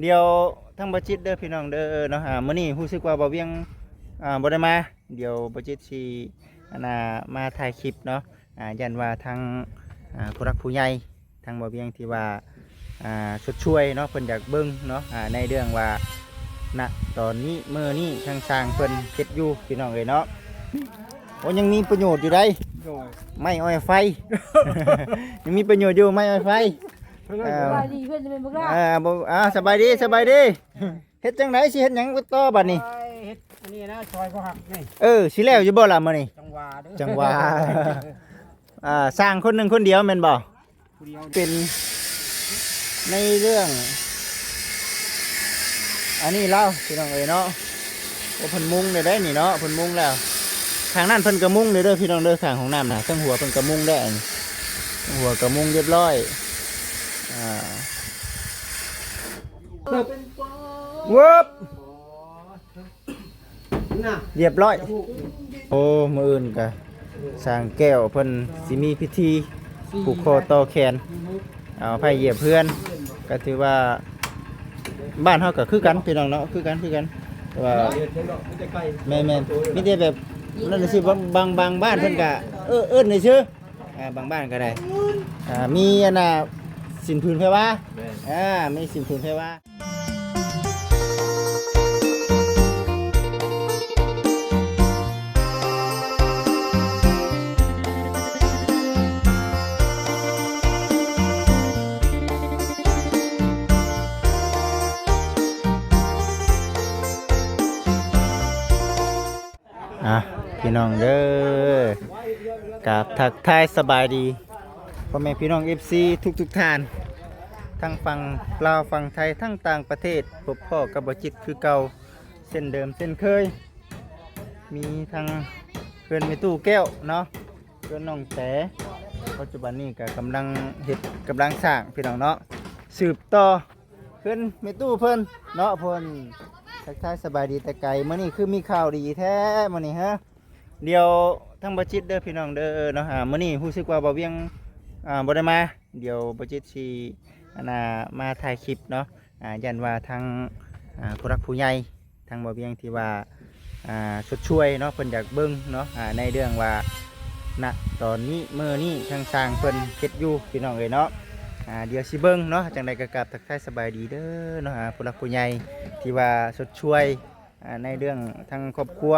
เดี๋ยวทั้งบัจิตเด้อพี่น้องเด้อเนาะมื้อนี้รู้สึกว่าบ่เวียงบ่ได้มาเดี๋ยวบัจิตสิมาถ่ายคลิปเนาะยันว่าทางผู้รักผู้ใหญ่ทางบ่เวียงที่ว่าชดช่วยเนาะเพิ่นอยากเบิ่งเนาะในเรื่องว่าณตอนนี้มื้อนี้ทางสร้างเพิ่นเฮ็ดอยู่พี่น้องเอ้ยเนาะโอ้ยังมีประโยชน์อยู่ได้ไม้อ้อยไฟ ยังมีประโยชน์อยู่ไม้อ้อยไฟสบายดีเพื่อนจะเป็นพวกเราสบายดีสบายดีเฮ็ดจังไดสิเฮ็ดหยังต่อบัดนี้เฮ็ดนี่นะซอยก็หักนี่สิแล้วอยู่บ่ล่ะมื้อนี้จังหวะเด้อจังหวะ สร้างคนหนึงคนเดียวแม่นบ่ผู้เดียวเป็นในเรื่องอันนี้เล่าพี่น้องเอ้ยเนาะโอ้เพิ่นมุงได้นี่เนาะเพิ่นมุงแล้วทางนั้นเพิ่นก็มุงเด้อพี่น้องเด้อทางของน้ำน่ะทั้งหัวเพิ่นก็มุงได้หัวก็มุงเรียบร้อยวับเรียบร้อยโอ้มื้ออื่นก็สร้างแก้วเพิ่นสิมีพิธีผูกคอต่อแขนเอาไผเหยียบเพื่อนก็ถือว่าบ้านเฮาก็คือกันพี่น้องเนาะคือกันแต่ว่าแม่นมีแต่แบบนั่นสิบางบ้านเพิ่นก็เอิ้นซื่อบางบ้านก็ได้มีสินพื้นไฟว่ามีสินพื้นไฟว่าพี่น้องเด้อกราบทักทายสบายดีพ่อแม่พี่น้อง FC ทุกท่านทั้งฝั่งลาวฝั่งไทยทั้งต่างประเทศพบพ่อกับบ่จิตคือเก่าเส้นเดิมเส้นเคยมีทางเพื่อนมีตู้แก้วเนาะเพื่อนน้องแต่ปัจจุบันนี้ก็กำลังสร้างพี่น้องเนาะสืบต่อเพื่อนมีตู้เพิ่นเนาะเพิ่นทักทายสบายดีแต่ไกลมื้อนี้คือมีข่าวดีแท้มื้อนี้ฮะเดี๋ยวทั้งบัจิตเด้อพี่น้องเด้อเนาะมื้อนี้รู้สึกว่าบ่เวียงบ่ได้มาเดี๋ยวบัจิตสิมาถ่ายคลิปเนาะยันว่าทางผู้รักผู้ใหญ่ทางบ่เวียงที่ว่าชดช่วยเนาะเพิ่นอยากเบิ่งเนาะในเรื่องว่าณตอนนี้มื้อนี้ทางสร้างเพิ่นเฮ็ดอยู่พี่น้องเอ้ยเนาะเดี๋ยวสิเบิ่งเนาะจังได๋ก็กราบทักทายสบายดีเด้อเนาะผู้รักผู้ใหญ่ที่ว่าชดช่วยในเรื่องทางครอบครัว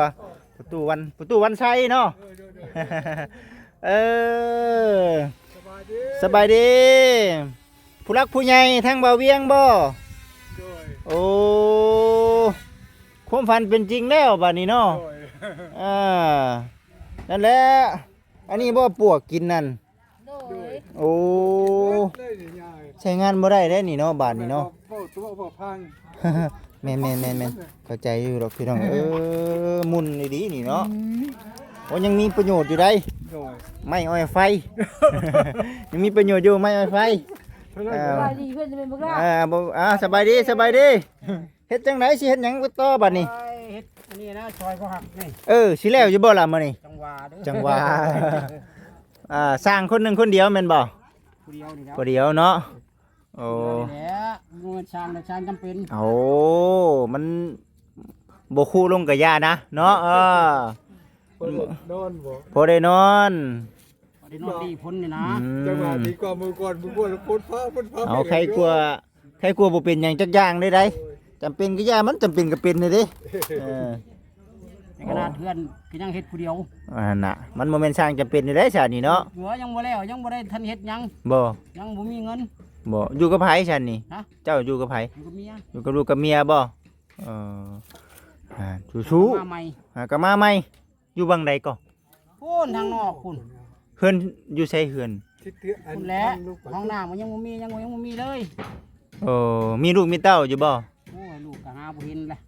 ประตูวันชัยเนาะ สบายดีผู้รักผู้ใหญ่ทางบ่าวเวียงบ่โอ้ความฝันเป็นจริงแล้วบัดนี้เนาะนั่นแหละอันนี้บ่ปวกกินนั่นโอ้ใช้งานบ่ได้เด้นี่เนาะบาดนี้เนาะแม่นเข้าใจอยู่ดอกพี่น้องมุนดีๆนี่เนาะโอ้ยังมีประโยชน์อยู่ได้ไม้อ้อยไฟ ยังมีประโยชน์อยู่ไม้อ้อยไฟสบายดีเพื่อนจะเป็นพวกเราสบายดีเฮ็ดจังไดสิเฮ็ดหยังต่อบัดนี้เฮ็ดนี่นะซอยก็หักนี่สิแล้วอยู่บ่ล่ะมื้อนี้จังหวะเด้อจังหวะ สร้างคนหนึงคนเดียวแม่นบ่ผู้เดียวนี่ครับผู้เดียวเนาะโอ้แหละงูช้างจำเป็นโอ้มันบ่คู่ลงกับยานะเนาะพอได้นอนดีพ้นนี่นะจังหวะดีกว่ามือก่อนพ้นฟ้าเอาใครกลัวบ่เป็นหยังจักอย่างได้จำเป็นก็ยามันจำเป็นก็เป็นนี่เด้ในขนาดเพื่อนก็ยังเฮ็ดผู้เดียวน่ะมันบ่แม่นสร้างจำเป็นนี่ได้ซะนี่เนาะหัวยังบ่แล้วยังบ่ได้ทันเฮ็ดหยังบ่ยังบ่มีเงินบ่อยู่กับไผซั่นนี่เจ้าอยู่กับไผอยู่กับเมียอยู่กับลูกกับเมียบ่สู้มาใหม่ก็มาใหม่อยู่บังใดก็พูนทางนอกคุณ เฮือนอยู่ไสเฮือนคุณแหละห้องน้ำมันยังบ่มีเลยมีลูกมีเต้าอยู่บ่โอ้ยลูกก็หาบ่เห็นแหละ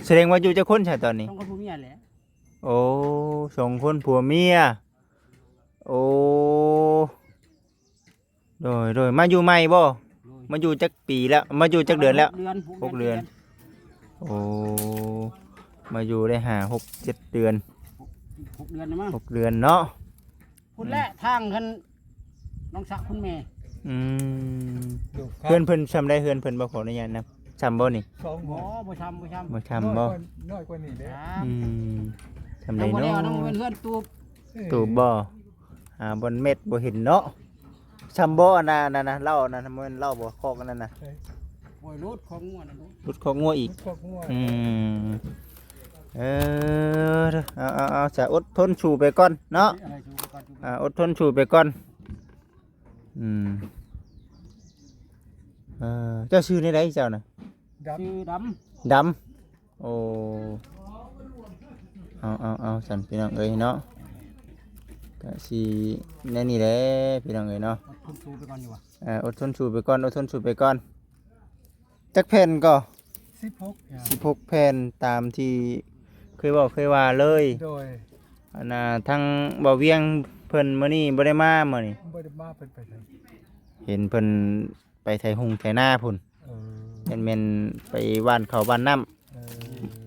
แสดงว่าอยู่จักคนใช่ตอนนี้2คนผัวเมียแหละโอ้2คนผัวเมียโอ้โดยมาอยู่ใหม่บ่มาอยู่จักปีแล้วมาอยู่จักเดือนแล้ว6เดือนโอ้มาอยู่ได้5-6-7 เดือน6 เดือนนะมั้ง6 เดือนเนาะคุณแหละทางคันน้องสะคุณแม่ อืม ลูก เพื่อนเพิ่นชำได้เพื่อนเพิ่นบ่ขออนุญาตนะชำบ่นี่ สองหม บ่ อ บ่ทำบ่ทำ บ่ชำบ่ น้อยกว่านี้เด้ อืมชำ น้ ได้ องบ่ได้ เนาะ เอาน้องเพื่อนตูบ ตูบบ่บนเม็ดบ่เห็นเนาะชำบ่อันนั้นนะเหล้านั่นน่ะมันเหล้าบ่คอกอันนั้นน่ะ โอ้ยรถของงัวนั่น รุดคอกงัวอีก พวกงัว อืมเอาจะอดทนชูไปก่อนเนาะ อะไรชูก่อนชู อดทนชูไปก่อนอืมเจ้าชื่อในใดเจ้าน่ะ ดับ ชื่อด ดำโอ้เอาสันพี่น้องเอ้ยเนาะก็สิแน่นี่แหละพี่น้องเอ้ยเนาะ ำคุณชูไปก่อนอยู่ว่ะ อดทนชูไปก่อนอดทนชูไปก่อนจักแผ่นก็ 16อย่าง 16แผ่นตามที่เคยบอกเคยว่าเลย โดย อันน่ะทั้งบ่เวียงเพิ่นมื้อนี้บ่ได้มามื้อนี้ บ่ได้มาเป็นไปไส เห็นเพิ่นไปไถหุงไถนาพุ่น เออ แม่นไปว่านข้าวว่านน้ำ เ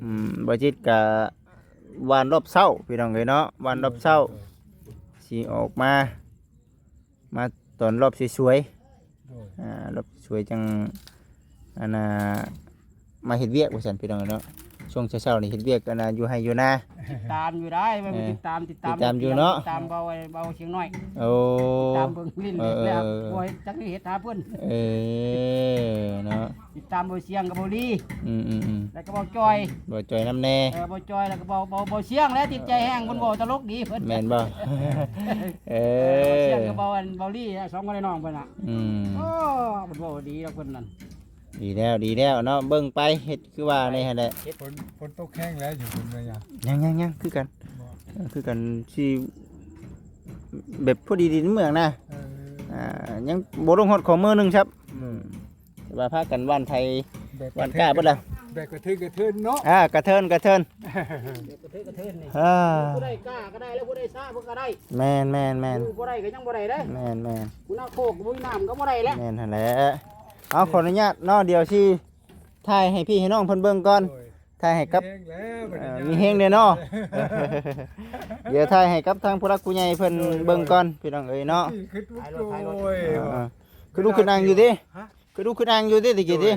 ออ บ่จิตก็ว่านรอบเช้าพี่น้องเอ้ยเนาะว่านรอบเช้าสิออกมาตอนรอบสวย โดย ๆรอบสวยจังอันน่ะมาเฮ็ดเวียกว่าซั่นพี่น้องเอ้ยเนาะช่วงเช้าๆนี่เฮ็ดเวียกอันน่ะอยู่ไห้อยู่นา ติดตามอยู่ได้ไม่ติดตาม ติดตามอยู่เนาะ ติดตามเบาเชียงน้อย โอ้ ติดตามเบิ่งลิ้นแล้วบ่เฮ็ดจักนี่เฮ็ดหาเพิ่น เนาะ ติดตามเบาเชียงกับเบาลี อืม แล้วก็เบาจอย บ่จอยน้ำแน่ เบาจอยแล้วก็เบาเชียงแล้วติดใจแห้งเพิ่นบ่ตลกดีเพิ่น แม่นบ่ เชียงกับเบาลีสองคนน้องเพิ่นน่ะ อืม โอ้เพิ่นบ่ดีแล้วเพิ่นนั่น ดีแล้วเนาะเบิ่งไปเฮ็ดคือว่านี่หั่นแหละ ฝนตกแห้งแล้วอยู่คุณแม่ยัง ยังคือกัน บ่ คือกันสิแบบพอดีดินเมืองนะ เออ ยังบ่ลงฮอดของมือหนึงครับแต่ว่าพากันว่านไทย แบบ ว่านกล้าเบิดล่ะ แบบกระทืนเนาะ กระเทิน เดี๋ยวกระเทินนี่ อ่า ผู้ใดกล้าก็ได้แล้วผู้ใดซ่าเพิ่นก็ได้ แม่น ผู้ใดก็ยังบ่ได้เด้ แม่น ผู้นาโคกผู้น้ำก็บ่ได้แล้ว แม่นหั่นแหละเอาขออนุญาตเนาะเดี๋ยวสิถ่ายให้พี่ให้น้องเพิ่นเบิ่งก่อน โดย ถ่ายให้กับ แห้งแล้วบัดนี้ มีเฮงเด้อเนาะ เดี๋ยวถ่ายให้กับทางผู้รักผู้ใหญ่เพิ่นเบิ่งก่อนพี่น้องเอ้ยเนาะ นี่คือลูกโดย คือลูกขึ้นอ่างอยู่ดิ ฮะ คือลูกขึ้นอ่างอยู่ดิตะกี้ดิ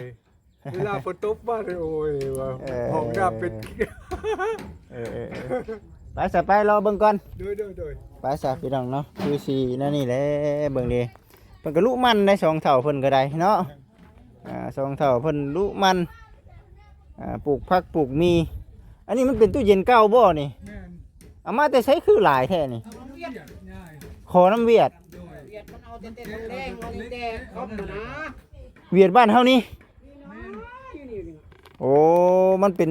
เวลาฝนตกบ้านโอ้ยว่า เออ ห้องน้ำเป็น ไปซะไปรอเบิ่งก่อน โดย ไปซะพี่น้องเนาะคือสินั่นนี่แหละเบิ่งดิเพิ่นก็ลุมันได้สองเท่าเพิ่นก็ได้เนาะสองเท่าเพิ่นลุมันปลูกผักปลูกมีอันนี้มันเป็นตู้เย็นเก่าบ่นี่ แม่น เอามาแต่ใช้คือหลายแท้นี่ เรียกง่าย ขอน้ำเวียด เวียดมันเอาแต่แดงเอาแต่คอมนะ เวียดบ้านเฮานี่ นี่ โอ้มันเป็น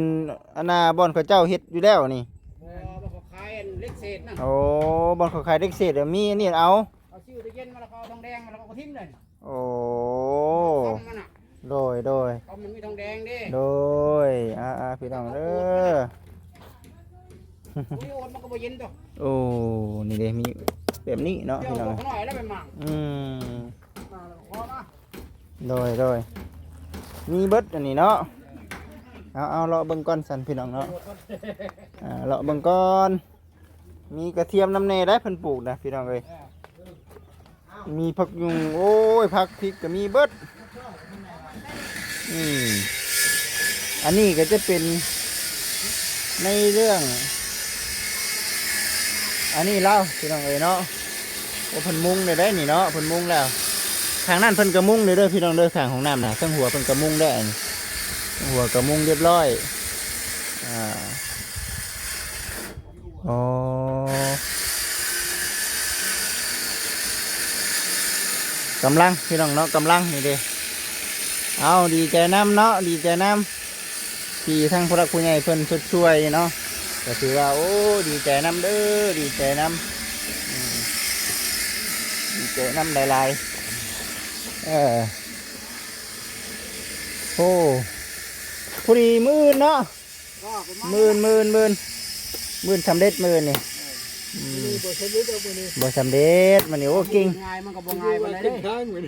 อันน่ะบ่อนเขาเจ้าเฮ็ดอยู่แล้วนี่ บ่เขาขายเล็กเศษนะ โอ้บ่อนเขาขายเด็กเศษมีอันนี้เอา เอาชื่อตะเย็นมาแล้วก็เอาทองแดงมาแล้วก็ทิ้งเลย โอ้ คอมมันน่ะ โดย คอมมันมีทองแดงดิ โดยพี่น้องเด้อ โอ้ยมันก็บ่เย็นตัว โอ้นี่เด้มีแบบนี้เนาะ เดี๋ยว พี่น้อง บอกเขาหน่อยแล้วไปหมั่ง อืม มาแล้วก็พอมา โดยมีเบิดอันนี้เนาะเอาเลาะเบิ่งก่อนสั่นพี่น้องเนาะเลาะเบิ่งก่อนมีกระเทียมน้ำเนยได้เพิ่นปลูกนะพี่น้องเอ้ยมีผักยุงโอ้ยผักพริกก็มีเบิดอันนี้ก็จะเป็นในเรื่องอันนี้เล่าพี่น้องเอ้ยเนาะโอ้เพิ่นมุงได้นี่เนาะเพิ่นมุงแล้วทางนั้นเพิ่นก็มุงเด้อพี่น้องเด้อทางของน้ำนะทั้งหัวเพิ่นก็มุงได้อันหัวก็มุงเรียบร้อยอ๋อกำลังพี่น้องเนาะกำลังนี่เด้เอาดีใจน้ำเนาะดีใจน้ำที่ทั้งพระคุณใหญ่เพิ่นช่วยเนาะก็ถือว่าโอ้ดีใจน้ำเด้อดีใจน้ำดีใจน้ำหลายๆโอ้พอดีมื่นเนาะ ก็เป็นมา มื่นสำเร็จมื่นนี่ นี่บ่สนิทเอาไปนี่ บ่สำเร็จมันนี่โอ้เก่ง ง่ายมันก็บ่ง่ายปานใด ขึ้ เด้ นทางเหมือน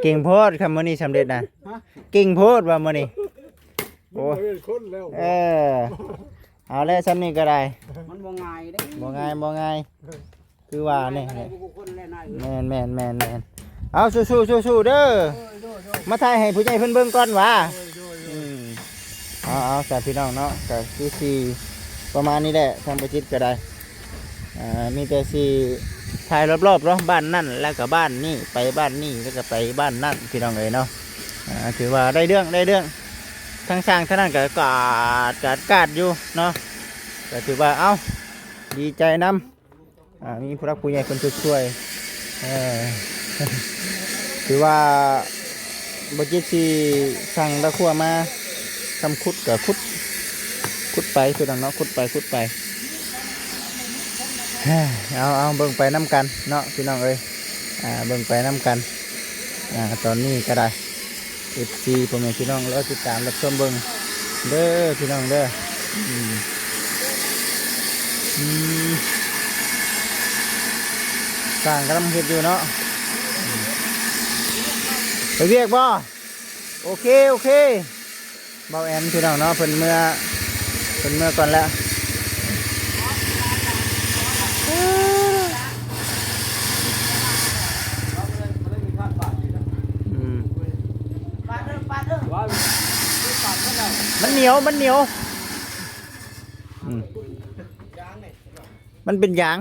เก่งโพดคำมื้อนี้สำเร็จนะ ฮะ เก่งโพดว่ามื้อนี้ โอ้ยคนแล้ว เอาแล้วซ้ำนี้ก็ได้ มันบ่ง่ายเด้ บ่ง่ายคือว่านี่ ได้ผู้คนแลนาย แม่น เอาสู้ๆเด้อมาถ่ายให้ผู้ใหญ่เพิ่นเบิ่งก่อนว่าเอาสาพี่น้องเนาะก็คือสิประมาณนี้แหละทางประจิตก็ได้มีแต่สิถ่ายรอบๆเนาะบ้านนั่นแล้วก็บ้านนี่ไปบ้านนี่แล้วก็ไปบ้านนั่นพี่น้องเอ้ยเนาะถือว่าได้เรื่องทางสร้างท่านนั้นก็กาดอยู่เนาะก็ถือว่าเอ้าดีใจนํมีผู้รักผู้ใหญ่คนช่วยถือว่าบจิตสิสั่งตะขั่วมาทำขุดกับขุดไปคือดังเนาะขุดไปเอาเบิ่งไปน้ำกันเนาะพี่น้องเอ้ยเบิ่งไปน้ำกันตอนนี้ก็ได้FCผมให้พี่น้องแล้วติดตามรับชมเบิ่งเด้อพี่น้องเด้อสร้างกำลังเฮ็ดอยู่เนาะไปเรียกบ่โอเคเบาแอนพี่น้องเนาะเพิ่นเมื่อก่อนแล้วมันเหนียวมันเป็นยาง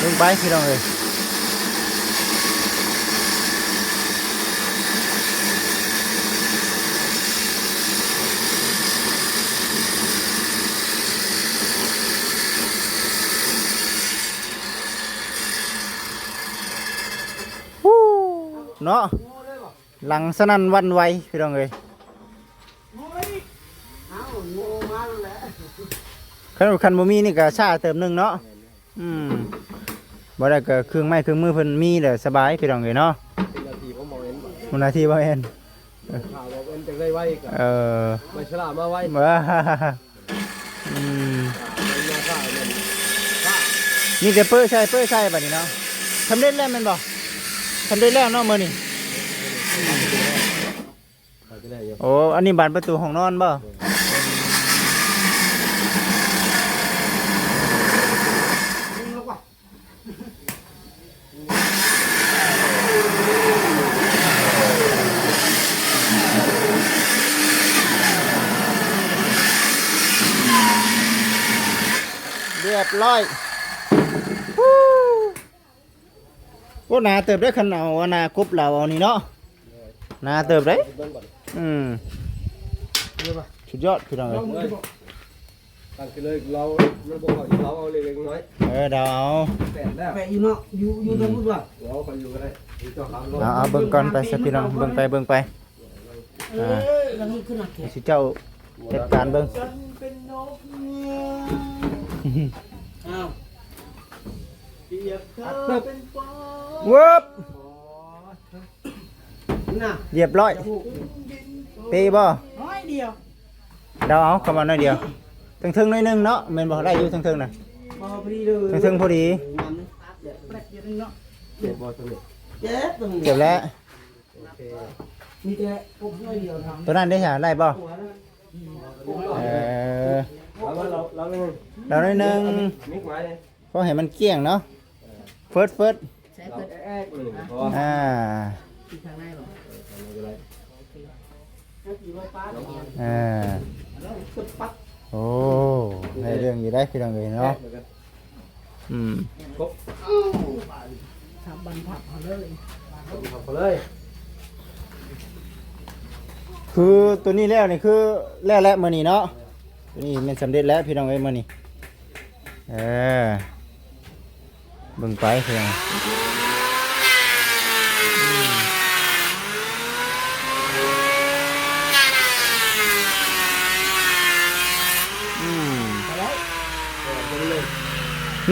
ลงไปพี่น้องเลยเนาะหลังสนั่นวันไหวพี่น้องเลยคันบ่มีนี่ก็ชาเติมนึงเนาะบ่ได้ก็เครื่องไม้เครื่องมือเพิ่นมีเด้อสบายพี่น้องเอ้ยเนาะนาทีบ่เอ็นข่าวบอกเอ็นจะได้ไว้กับไม่ฉลาดมาไว้นี่จะเปื้อใช่บัดนี้เนาะทำได้แล้วแม่นบ่ทำได้แล้วเนาะมื้อนี้โอ้อันนี้บานประตูห้องนอนบ่เรียบร้อยโอ้นาเติบได้ขันเอานากบเราเอานี่เนาะนาเติบได้สุดยอดพี่น้องเลยตั้งกันเลยเราบอกว่าเราเอาเล็กๆน้อยเดาเอาแปะอยู่เนาะอยู่ตรงนู้นว่ะเราไปอยู่กันได้เอาเบิ่งก่อนไปสิพี่น้องเบิ่งไปสิเจ้าเหตุการณ์เบิ่งเวิบเรียบร้อยปีบ่น้อยเดียวเดาเอาคำว่าน้อยเดียวถึงน้อยนึงเนาะแม่นบ่ได้อยู่ถึงน่ะพอดีเลยถึงพอดีเก็บแล้วมีแต่ปุ๊บน้อยเดียวทำตัวนั้นได้หาได้บ่เราน้อยนึงเพราะเห็นมันเกลี้ยงเนาะเฟิร์สโอ้ในเรื่องอยู่ได้พี่น้องเลยเนาะทำบันทับเลย คือตัวนี้แล้วนี่คือแล้วมื้อนี้เนาะตัวนี้มันสำเร็จแล้วพี่น้องเอ้ยมื้อนี้เบิ่งไปเพียง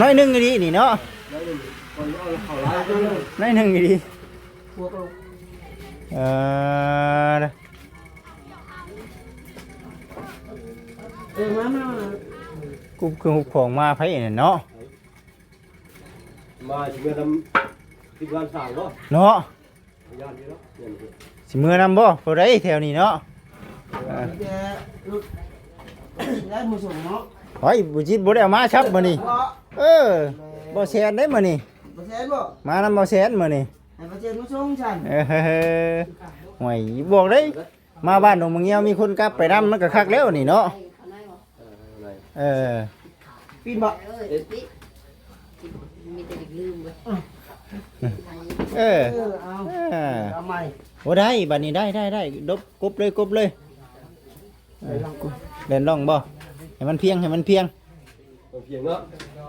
น น้อยหนึงอีดีนี่เนาะ แล้วนี่คนเอาเขาร้ายก็เลย น้อยหนึงอีดี พวกเรา เออ มา กูคือหุบของมาไผเนี่ยเนาะ มาจะเมื่อทำที่บ้านสาวก็ เนาะ ย่านนี้เนาะเนี่ย สิมื้อนำบ่บ่ได้แถวนี้เนาะ แกลูกได้มือส่งเนาะ เฮ้ยบ่จิตบ่ได้เอามาชับมื้อนี้ บ่ เออบ่แซนได้มื้อนี้ บ่แซ่บ่ มานำบ่แซนมื้อนี้ ให้บ่แซ่มือส่งฉัน เออห่วยบอกได้มาบ้านดงมังเงียวมีคนกลับไปนำมันก็คักแล้วนี่เนาะเออ ปีนบ่ มีแต่เด็กลืมเว้ย เออ เอา เออ เอาใหม่ โอ้ได้บัดนี้ได้ดบกบเลยกบเลยเออเล่นร่องบ่ให้มันเพียง เพียงเนาะ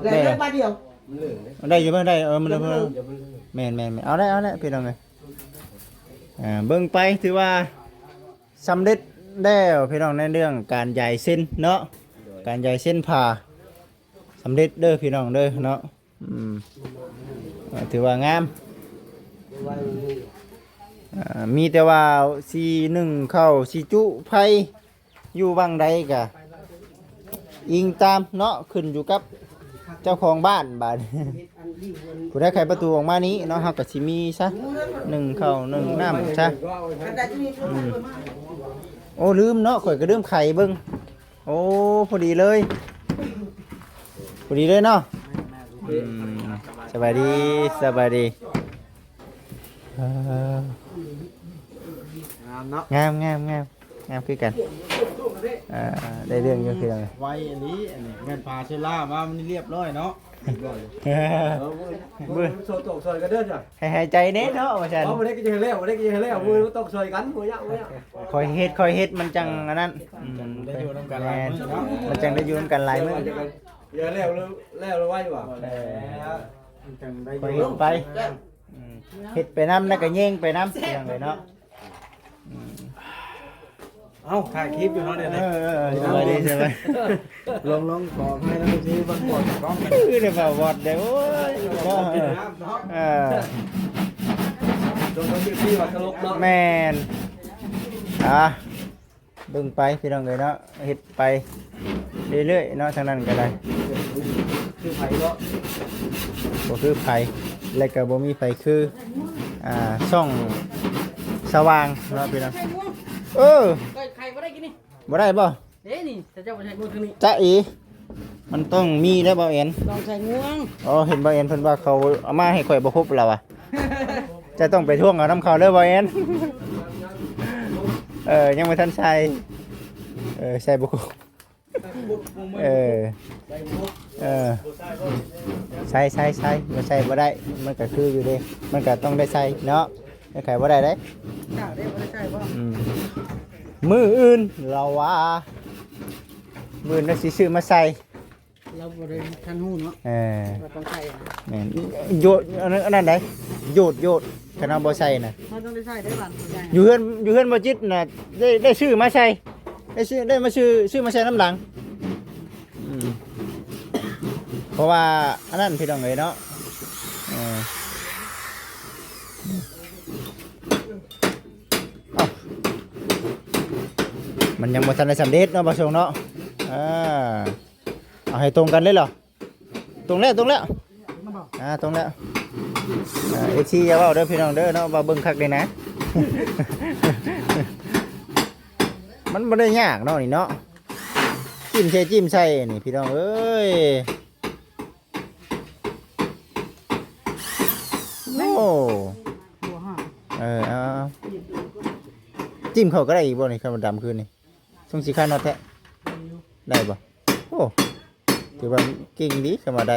แล้วได้บาทเดียว มันเหลืองเลย ได้อยู่บ่ได้มันเลย เดี๋ยวมัน แม่นเอาได้พี่น้องเอ้ยเบิ่งไปถือว่าสำเร็จแล้วพี่น้องในเรื่องการใหญ่เส้นเนาะการใหญ่เส้นผ่าสำเร็จเด้อพี่น้องเด้อเนาะถือว่างามมีแต่ว่าสีหนึ่งเข้าสีจุไผอยู่บางใดกะอิงตามเนาะขึ้นอยู่กับเจ้าของบ้านบาด ผู้ได้ไขประตูออกมานี้เนาะเฮาก็สิมีซะหนึ่งเข้าหนึ่งน้ำซะโอ้ลืมเนาะข่อยก็ลืมไข่เบิ่งโอ้พอดีเลยเนาะสบายดีเอ่อ เนาะ งามคือกันได้เรื่องอยู่คือกัน ไว้อันนี้เงินพาเชล่ามามันเรียบร้อยเนาะ มือโซตกซอยกันเด้อจ้ะ ให้หายใจเน้เนาะว่าซั่น เพราะมันได้กินแล้วมันได้กินแล้วมือตกซอยกันมือยะ คอยเฮ็ดมันจังอันนั้นได้อยู่นํกันหลายมื้อเนาะมันจังได้อยู่นํกันหลายมื้อ เยอะแล้วไว้ว่ะ คอยเฮ็ดไปเฮ็ดไปนำแล้วก็แย่งไปนำเรื่องเลยเนาะ เอ้าถ่ายคลิปอยู่เนาะเดี๋ยวนี้ สบายดีใช่ไหม ลองขอให้นะพี่บางคนกล้องกัน คือได้บ่วอดเด้อโอ้ยเนาะตรงนี้ที่ว่าตลกเนาะ แม่นเบิ่งไปพี่น้องเอ้ยเนาะเฮ็ดไปเรื่อยๆเนาะทางนั้นก็ได้ คือไผ่เนาะ บ่คือไผและก็บ่มีไผคือช่องสว่างเนาะพี่น้องใครบ่ได้กินนี่ บ่ได้บ่ เด้นี่แต่เจ้าบ่ใช่งูทางนี้ จ๊ะอีมันต้องมีแล้วบ่เอ็น ต้องใส่งวง อ๋อเห็นบ่เอ็นเพิ่นว่าเขาเอามาให้ข่อยบ่ครบแล้วอ่ะ จะต้องไปท่วงเอาน้ำเขาเด้อบ่เอ็นยังบ่ทันใส่ใส่บ่ครบใส่บ่ใส่บ่ได้มันก็คืออยู่เด้มันก็ต้องได้ใส่เนาะไม่ใครบ่ได้เด้ เจ้าได้บ่ได้ใช่บ่ มืออื่นเราว่ามืออื่นเราสิซื้อมาใส่ เราบ่ได้ทันฮู้เนาะว่าต้องใส่ แม่นโยดอันนั้นได้โยดคณะบ่ใส่น่ะ เราต้องได้ใส่ได้บ้านตัวใหญ่ อยู่เฮือนบ่จิตน่ะได้ซื้อมาใส่ได้มาซื้อมาใส่น้ำหลังเพราะว่าอันนั้นพี่น้องเอ้ยเนาะมันยังบ่ทันได้สำเร็จเนาะบ่ชงเนาะเอาให้ตรงกันเลยเหรอตรงแล้วตรงแล้วFC อย่าเว้าเด้อพี่น้องเด้อเนาะว่าเบิ่งคักเลยนะ มันบ่ได้ยากเนาะนี่เนาะจิ้มใส่นี่พี่น้องเอ้ยโอ้เอาจิ้มเขาก็ได้อีกบ่นี่คำดำคืนนี่ช่วงสีข้านอแท้ได้บ่โอ้ถือว่าเก่งดีเข้ามาได้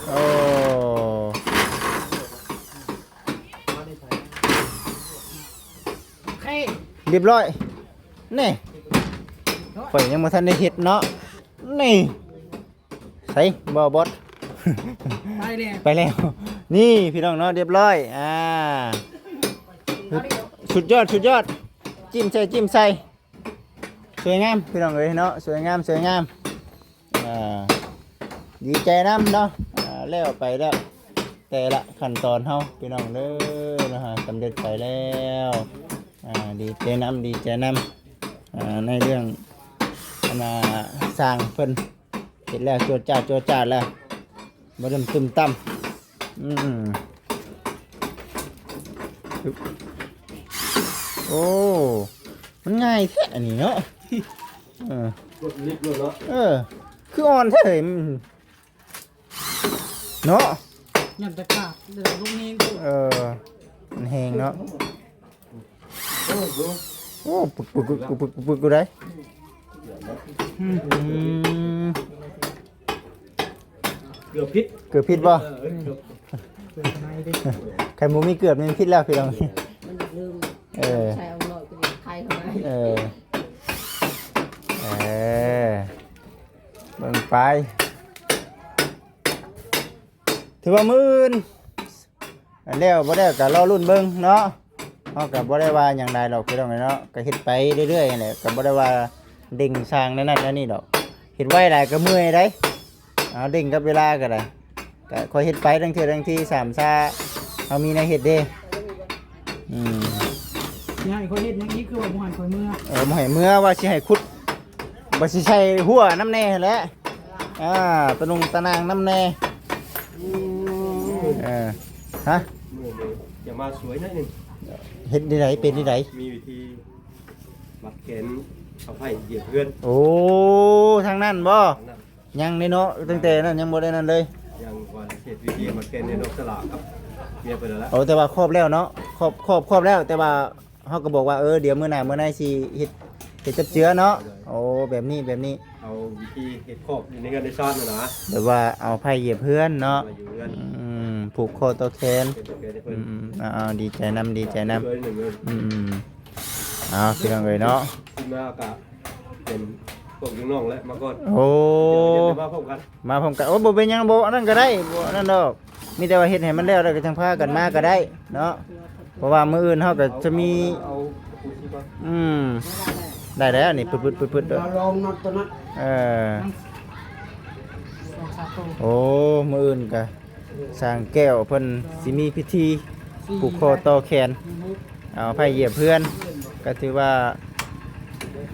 โอ้เรียบร้อยนี่ข่อยยังบ่ทันได้เฮ็ดเนาะนี่ใส่บ่บอส ไปแล้วนี่พี่น้องเนาะเรียบร้อยสุดยอดจิ้มใส่สวยงามพี่น้องเอ้ยเนาะสวยงาม ดีใจน้ำเนาะแล้วไปแล้วแต่ละขั้นตอนเฮาพี่น้องเด้อนะฮะสำเร็จไปแล้วดีใจน้ำดีใจน้ำในเรื่องสร้างเพิ่นเสร็จแล้วโจดจ้าแล้วบ่ดำตึมตั้มโอ้มันง่ายแท้อันนี้เนาะกดลิฟต์เลยเนาะ คืออ่อนแท้เลยเนาะ ยันตะกาดเดี๋ยวลูกนี้กู มันแหงเนาะ โอ้โห โอ้ปึกกูได้เกือบพิษ เกือบพิษบ่ เกือบ ไข่หมูมีเกือบมีพิษแล้วพี่น้อง มันลืมใช้เอาหน่อยก็ดีใครเข้ามาเบิ่งไปถือว่ามื้นอันแล้วบ่ได้ก็รอรุ่นเบิ่งเนาะเฮาก็บ่ได้ว่าหยังใดดอกพี่น้องเนาะก็เฮ็ดไปเรื่อยๆนั่นแหละก็บ่ได้ว่าเด้งสร้างนั่นนั่นนี่ดอกเฮ็ดไว้หลายก็เมื่อยได้เอาเด้งกับเวลาก็ได้ก็ค่อยเฮ็ดไปทั้งเทื่อทั้งที่สามซาเฮามีแนวเฮ็ดเด้เนี่ยไอ้คนเฮ็ดอย่างนี้คือว่าบ่หันคอยเมื่อบ่ให้เมื่อว่าสิให้ขุดบ่สิใช้หัวน้ำแน่แหละตะนุงตะนางน้ำแน่ฮะอย่ามาสวยนะนึง เฮ็ดได้ไดเป็นได้ได มีวิธีมัดแขนเอาไผ่เหยียบเพื่อน โอ้ทางนั้นบ่ยังนี่เนาะตั้งแต่นั้นยังบ่ได้นั่นเลย อย่างวันเฮ็ดวิธีมัดแขนในนกสลากครับเมียไปแล้ว แต่ว่าครอบแล้วเนาะครอบแล้วแต่ว่าเฮาก็บอกว่าเดี๋ยวมื้อหน้าสิเฮ็ดจับเจือเนาะโอ้แบบนี้เอาวิธีเฮ็ดครอบอยู่ในกันในชาตินะแบบว่าเอาไผเหยียบเพื่อนเนาะมาอยู่เพื่อนผูกคอต่อแขนดีใจนำพี่น้องเอ้ยเนาะขึ้นมาก็เป็นพวกน้องและมาก่อนโอ้มาพร้อมกันโอ้บ่เป็นหยังบ่อันนั้นก็ได้บ่อันนั้นดอกมีแต่ว่าเฮ็ดให้มันแล้วก็จังพากันมาก็ได้เนาะเพราะว่ามื้ออื่นเฮาก็จะมีเอาปูชีก่อนได้แล้วนี่ปึ๊ดๆๆเราลองน็อตตัวนั้นโอ้มื้ออื่นก็สร้างแก้วเพิ่นสิมีพิธีผูกคอต่อแขนเอาไผเหยียบเพื่อนก็ถือว่า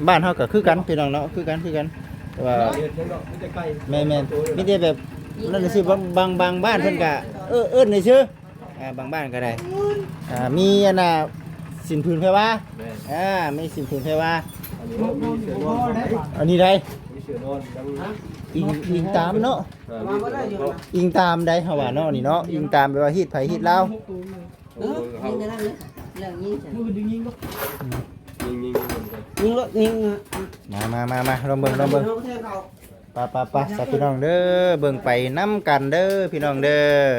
บ้านเฮาก็คือกันพี่น้องเนาะคือกันแต่ว่าแม่นมีแต่แบบนั่นสิบางบ้านเพิ่นก็เอิ้นซื่อบางบ้านก็ได้มีอันน่ะสินพื้นไผว่ามีสินพื้นไผว่าอันนี้ได้อิงตามเนาะอิงตามได้เฮาว่าเนาะนี่เนาะอิงตามแปลว่าฮีดไผฮีดลาวยิงกันนั่นเลยเรื่องยิงฉันยิงมาลองเบิ่งไปสักพี่น้องเด้อเบิ่งไปน้ำกันเด้อพี่น้องเด้อ